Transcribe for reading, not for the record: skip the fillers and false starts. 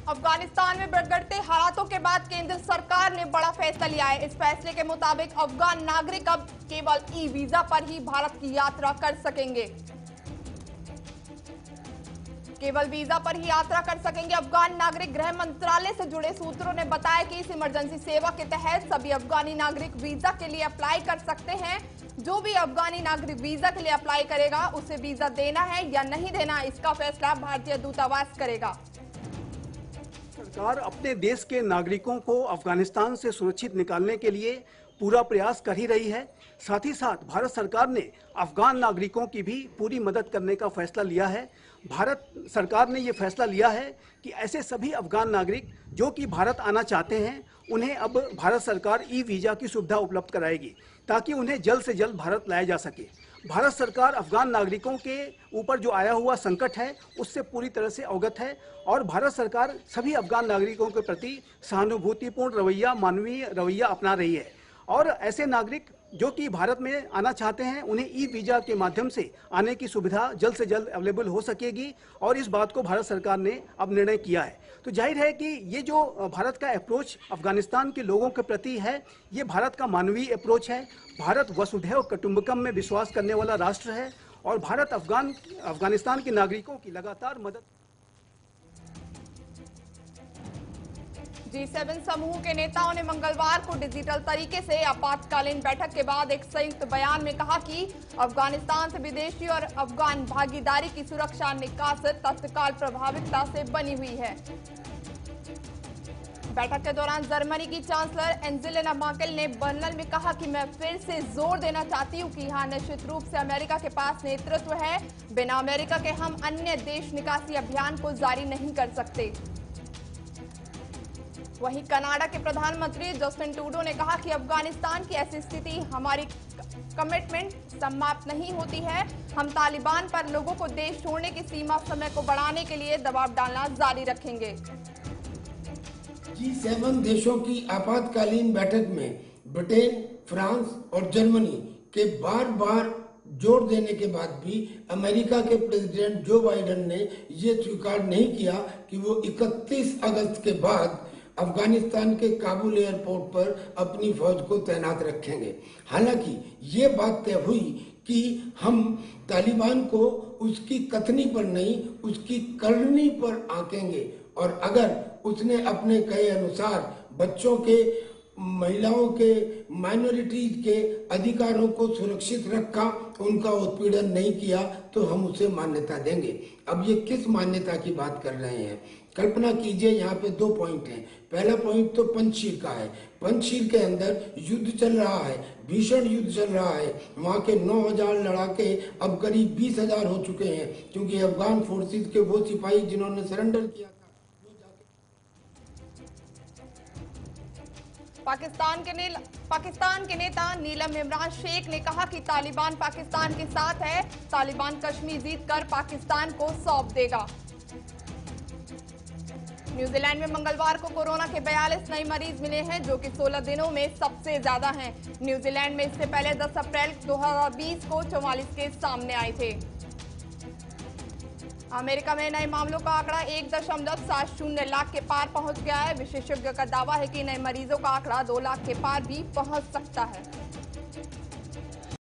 अफगानिस्तान में बिगड़ते हालातों के बाद केंद्र सरकार ने बड़ा फैसला लिया है। इस फैसले के मुताबिक अफगान नागरिक अब केवल ई वीजा पर ही भारत की यात्रा कर सकेंगे। केवल वीजा पर ही यात्रा कर सकेंगे अफगान नागरिक। गृह मंत्रालय से जुड़े सूत्रों ने बताया कि इस इमरजेंसी सेवा के तहत सभी अफगानी नागरिक वीजा के लिए अप्लाई कर सकते हैं। जो भी अफगानी नागरिक वीजा के लिए अप्लाई करेगा उसे वीजा देना है या नहीं देना, इसका फैसला भारतीय दूतावास करेगा। सरकार अपने देश के नागरिकों को अफगानिस्तान से सुरक्षित निकालने के लिए पूरा प्रयास कर ही रही है। साथ ही साथ भारत सरकार ने अफगान नागरिकों की भी पूरी मदद करने का फैसला लिया है। भारत सरकार ने ये फैसला लिया है कि ऐसे सभी अफगान नागरिक जो कि भारत आना चाहते हैं उन्हें अब भारत सरकार ई वीजा की सुविधा उपलब्ध कराएगी ताकि उन्हें जल्द से जल्द भारत लाया जा सके। भारत सरकार अफगान नागरिकों के ऊपर जो आया हुआ संकट है उससे पूरी तरह से अवगत है और भारत सरकार सभी अफगान नागरिकों के प्रति सहानुभूतिपूर्ण रवैया, मानवीय रवैया अपना रही है। और ऐसे नागरिक जो कि भारत में आना चाहते हैं उन्हें ई वीजा के माध्यम से आने की सुविधा जल्द से जल्द अवेलेबल हो सकेगी और इस बात को भारत सरकार ने अब निर्णय किया है। तो जाहिर है कि ये जो भारत का अप्रोच अफगानिस्तान के लोगों के प्रति है ये भारत का मानवीय अप्रोच है। भारत वसुधैव कुटुंबकम में विश्वास करने वाला राष्ट्र है और भारत अफगानिस्तान के नागरिकों की लगातार मदद। G7 समूह के नेताओं ने मंगलवार को डिजिटल तरीके से आपातकालीन बैठक के बाद एक संयुक्त बयान में कहा कि अफगानिस्तान से विदेशी और अफगान भागीदारी की सुरक्षा निकास तत्काल प्रभाविकता से बनी हुई है। बैठक के दौरान जर्मनी की चांसलर एंजेला मर्केल ने बर्लिन में कहा कि मैं फिर से जोर देना चाहती हूं कि यहां निश्चित रूप से अमेरिका के पास नेतृत्व है। बिना अमेरिका के हम अन्य देश निकासी अभियान को जारी नहीं कर सकते। वहीं कनाडा के प्रधानमंत्री जस्टिन ट्रूडो ने कहा कि अफगानिस्तान की ऐसी स्थिति हमारी कमिटमेंट समाप्त नहीं होती है। हम तालिबान पर लोगों को देश छोड़ने की सीमा समय को बढ़ाने के लिए दबाव डालना जारी रखेंगे। G7 देशों की आपातकालीन बैठक में ब्रिटेन, फ्रांस और जर्मनी के बार-बार जोर देने के बाद भी अमेरिका के प्रेसिडेंट जो बाइडेन ने यह स्वीकार नहीं किया कि वो 31 अगस्त के बाद अफगानिस्तान के काबुल एयरपोर्ट पर अपनी फौज को तैनात रखेंगे। हालांकि ये बात तय हुई कि हम तालिबान को उसकी कथनी पर नहीं उसकी करनी पर आंकेंगे और अगर उसने अपने कहे अनुसार बच्चों के, महिलाओं के, माइनॉरिटीज के अधिकारों को सुरक्षित रखा, उनका उत्पीड़न नहीं किया तो हम उसे मान्यता देंगे। अब ये किस मान्यता की बात कर रहे हैं? कल्पना कीजिए, यहाँ पे 2 पॉइंट हैं। पहला पॉइंट तो पंचशील का है। पंचशील के अंदर युद्ध चल रहा है, भीषण युद्ध चल रहा है। वहाँ के 9000 लड़ाके अब करीब 20,000 हो चुके हैं क्योंकि अफगान फोर्सेस के वो सिपाही जिन्होंने सरेंडर किया था। पाकिस्तान के नेता नीलम इमरान शेख ने कहा कि तालिबान पाकिस्तान के साथ है। तालिबान कश्मीर जीतकर पाकिस्तान को सौंप देगा। न्यूजीलैंड में मंगलवार को कोरोना के 42 नए मरीज मिले हैं जो कि 16 दिनों में सबसे ज्यादा हैं। न्यूजीलैंड में इससे पहले 10 अप्रैल 2020 को 44 केस सामने आए थे। अमेरिका में नए मामलों का आंकड़ा 1.70 लाख के पार पहुंच गया है। विशेषज्ञों का दावा है कि नए मरीजों का आंकड़ा 2 लाख के पार भी पहुंच सकता है।